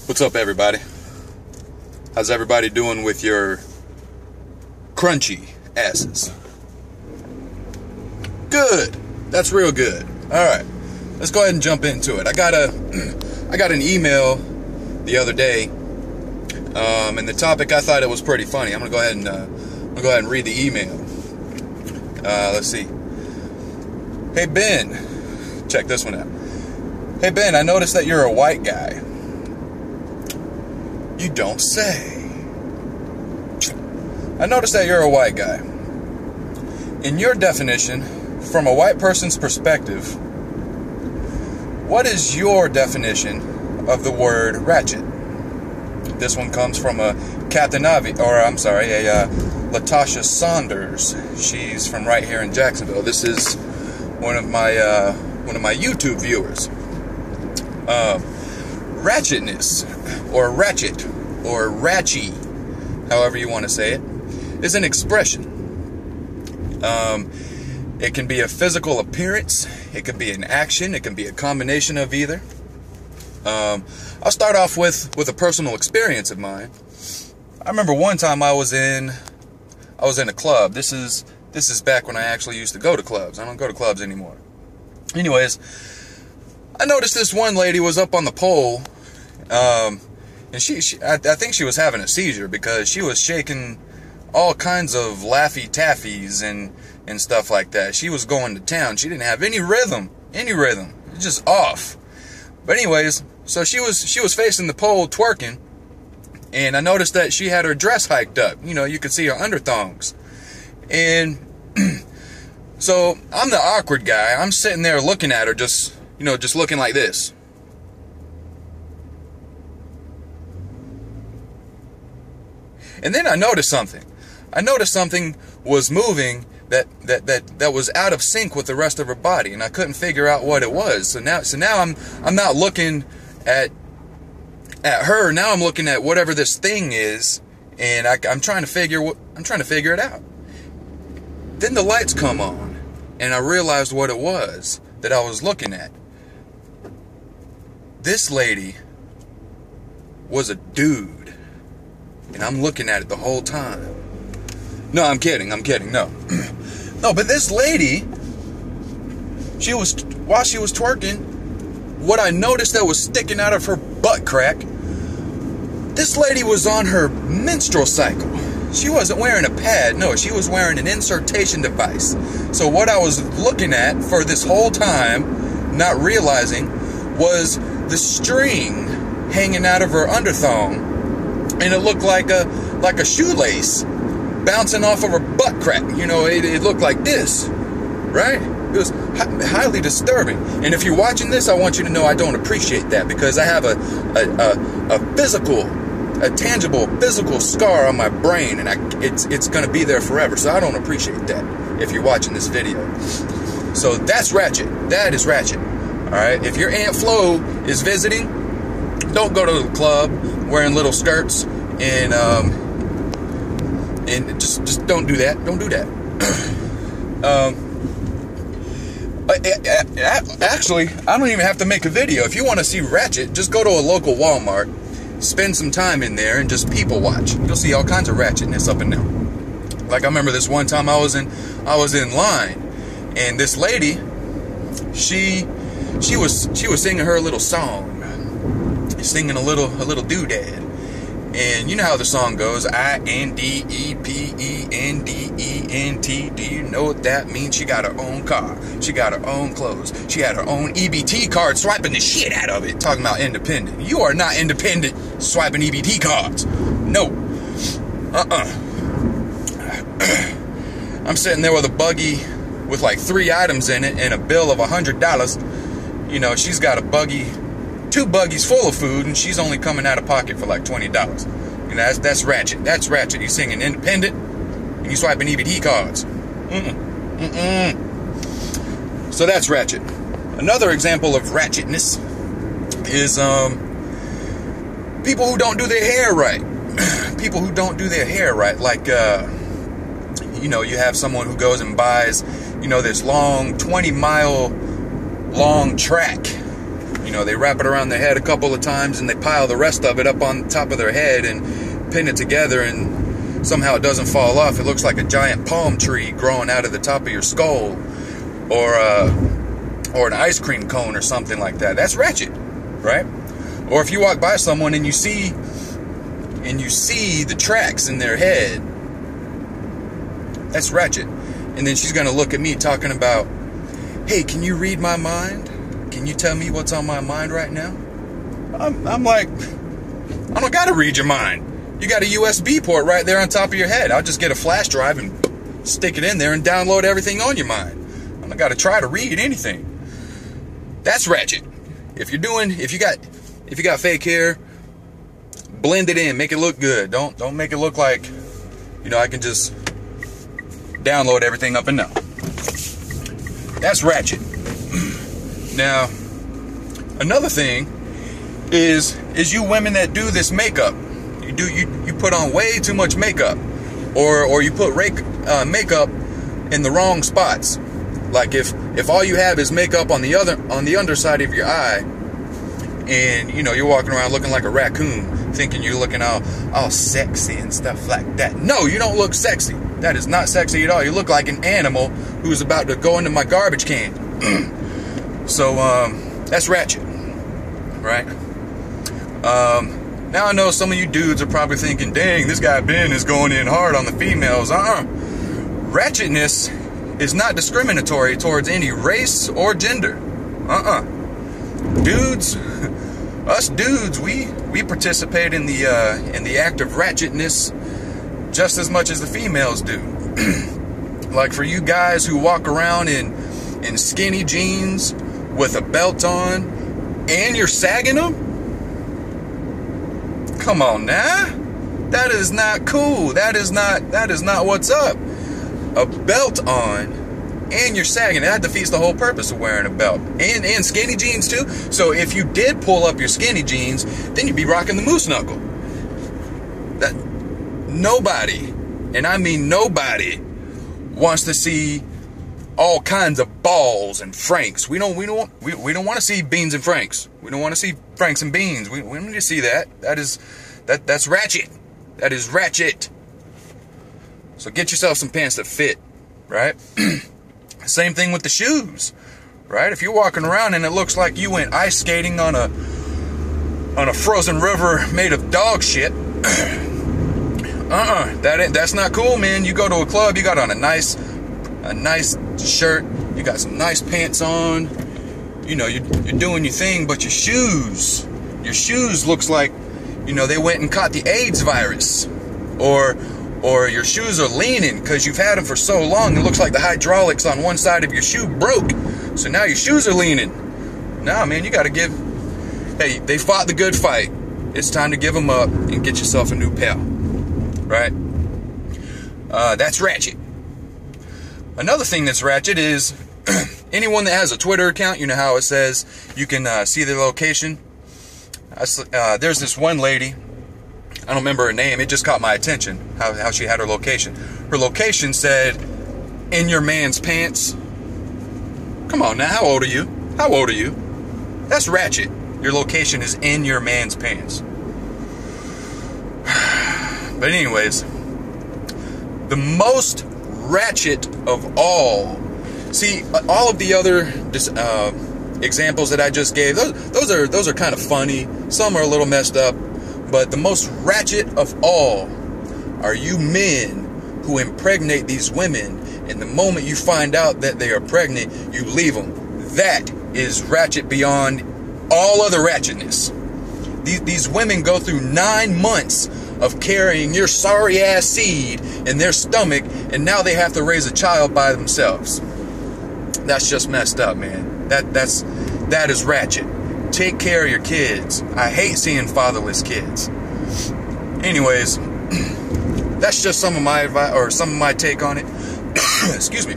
What's up, everybody? How's everybody doing with your crunchy asses? Good. That's real good. Alright, let's go ahead and jump into it. I got an email the other day, and the topic, I thought it was pretty funny. I'm gonna go ahead and read the email. Let's see. Hey Ben, check this one out. Hey Ben, I noticed that you're a white guy. You don't say. I noticed that you're a white guy. In your definition, from a white person's perspective, what is your definition of the word ratchet? This one comes from a Latasha Saunders. She's from right here in Jacksonville. This is one of my YouTube viewers. Ratchetness, or ratchet, or ratchy, however you want to say it, is an expression. It can be a physical appearance, it can be an action, it can be a combination of either. I'll start off with a personal experience of mine. I remember one time I was in a club. This is back when I actually used to go to clubs. I don't go to clubs anymore. Anyways, I noticed this one lady was up on the pole, and I think she was having a seizure because she was shaking all kinds of Laffy Taffies and stuff like that. She was going to town. She didn't have any rhythm, just off. But anyways, so she was facing the pole twerking, and I noticed that she had her dress hiked up. You know, you could see her underthongs. And so I'm the awkward guy. I'm sitting there looking at her, just looking like this. And then I noticed something. I noticed something was moving that was out of sync with the rest of her body, and I couldn't figure out what it was. So now I'm not looking at her. Now I'm looking at whatever this thing is, and I'm trying to figure it out. Then the lights come on, and I realized what it was that I was looking at. This lady was a dude, and I'm looking at it the whole time. No, I'm kidding, no. No, but this lady, while she was twerking, what I noticed that was sticking out of her butt crack, this lady was on her menstrual cycle. She wasn't wearing a pad, no, she was wearing an insertion device. So what I was looking at for this whole time, not realizing, was the string hanging out of her underthong, and it looked like a shoelace bouncing off of her butt crack. You know, it looked like this, right? It was highly disturbing. And if you're watching this, I want you to know I don't appreciate that, because I have a tangible physical scar on my brain, and it's going to be there forever. So I don't appreciate that if you're watching this video. So that's ratchet. That is ratchet. All right. If your Aunt Flo is visiting, don't go to the club wearing little skirts and just don't do that. Don't do that. Actually, I don't even have to make a video. If you want to see ratchet, just go to a local Walmart, spend some time in there, and just people watch. You'll see all kinds of ratchetness up in there. Like, I remember this one time I was in line, and this lady, she was singing her little song, singing a little doodad. And you know how the song goes, INDEPENDENT. Do you know what that means? She got her own car. She got her own clothes. She had her own EBT card, swiping the shit out of it. Talking about independent. You are not independent swiping EBT cards. No. I'm sitting there with a buggy with like 3 items in it and a bill of $100. You know, she's got a buggy, 2 buggies full of food, and she's only coming out of pocket for like $20. You know, that's ratchet. That's ratchet. You singing independent, and you swiping EBT cards. So that's ratchet. Another example of ratchetness is people who don't do their hair right. People who don't do their hair right. Like, you know, you have someone who goes and buys, you know, this long 20-mile long track You know, they wrap it around their head a couple of times and they pile the rest of it up on top of their head and pin it together, and somehow it doesn't fall off. It looks like a giant palm tree growing out of the top of your skull, or an ice cream cone or something like that. That's Ratchet, right? Or if you walk by someone and you see the tracks in their head, that's Ratchet. And then she's gonna look at me talking about, hey, can you read my mind? Can you tell me what's on my mind right now? I'm like, I don't gotta read your mind. You got a USB port right there on top of your head. I'll just get a flash drive and stick it in there and download everything on your mind. I don't gotta try to read anything. That's Ratchet. If you got fake hair, blend it in, make it look good. Don't make it look like, you know, I can just download everything up and down. That's Ratchet. Now, another thing is you women that do this makeup. You put on way too much makeup, or you put makeup in the wrong spots. Like if all you have is makeup on the underside of your eye, and you know you're walking around looking like a raccoon, thinking you're looking all sexy and stuff like that. No, you don't look sexy. That is not sexy at all. You look like an animal who's about to go into my garbage can. So that's Ratchet, right? Now I know some of you dudes are probably thinking, dang, this guy Ben is going in hard on the females. Ratchetness is not discriminatory towards any race or gender. Dudes, us dudes, we participate in the act of ratchetness just as much as the females do. Like for you guys who walk around in skinny jeans with a belt on and you're sagging them, come on now, that is not cool. That is not what's up. A belt on and you're sagging, that defeats the whole purpose of wearing a belt. And skinny jeans too. So if you did pull up your skinny jeans, then you'd be rocking the moose knuckle. That nobody, and I mean nobody, wants to see all kinds of balls and franks. We don't want to see beans and franks. We don't want to see franks and beans. We don't need to see that. That's Ratchet. That is Ratchet. So get yourself some pants that fit, right? Same thing with the shoes, right? If you're walking around and it looks like you went ice skating on a frozen river made of dog shit, that's not cool, man. You go to a club, you got on a nice shirt, you got some nice pants on, you know, you're doing your thing, but your shoes looks like, you know, they went and caught the AIDS virus, or your shoes are leaning because you've had them for so long. It looks like the hydraulics on one side of your shoe broke, so now your shoes are leaning. Nah, man, you got to hey, they fought the good fight. It's time to give them up and get yourself a new pair, right? That's Ratchet. Another thing that's Ratchet is anyone that has a Twitter account, you know how it says you can see their location. There's this one lady, I don't remember her name, it just caught my attention, how she had her location. Her location said, in your man's pants. Come on now, how old are you? How old are you? That's Ratchet. Your location is in your man's pants. But anyways, the most Ratchet of all, see, all of the other examples that I just gave, those are kind of funny. Some are a little messed up. But the most Ratchet of all are you men who impregnate these women, and the moment you find out that they are pregnant, you leave them. That is Ratchet beyond all other ratchetness. These women go through 9 months of carrying your sorry ass seed in their stomach, and now they have to raise a child by themselves. That's just messed up, man. That is Ratchet. Take care of your kids. I hate seeing fatherless kids. Anyways, that's just some of my advice, or some of my take on it. Excuse me.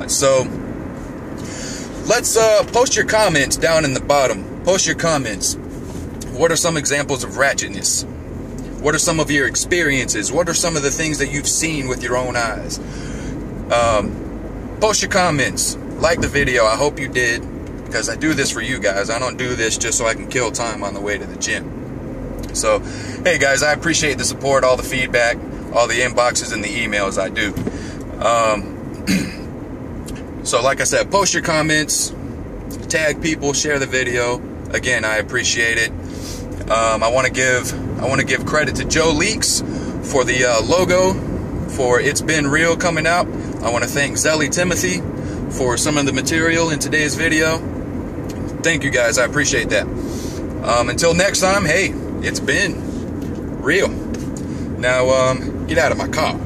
So let's post your comments down in the bottom. Post your comments. What are some examples of ratchetness? What are some of your experiences? What are some of the things that you've seen with your own eyes? Post your comments. Like the video. I hope you did. because I do this for you guys. I don't do this just so I can kill time on the way to the gym. So, hey guys, I appreciate the support, all the feedback, all the inboxes and the emails I do. So like I said, post your comments, tag people, share the video. Again, I appreciate it. I want to give credit to Joe Leaks for the logo for It's Been Real coming out. I want to thank Zelly Timothy for some of the material in today's video. Thank you guys, I appreciate that. Until next time, hey, it's been real. Now, get out of my car.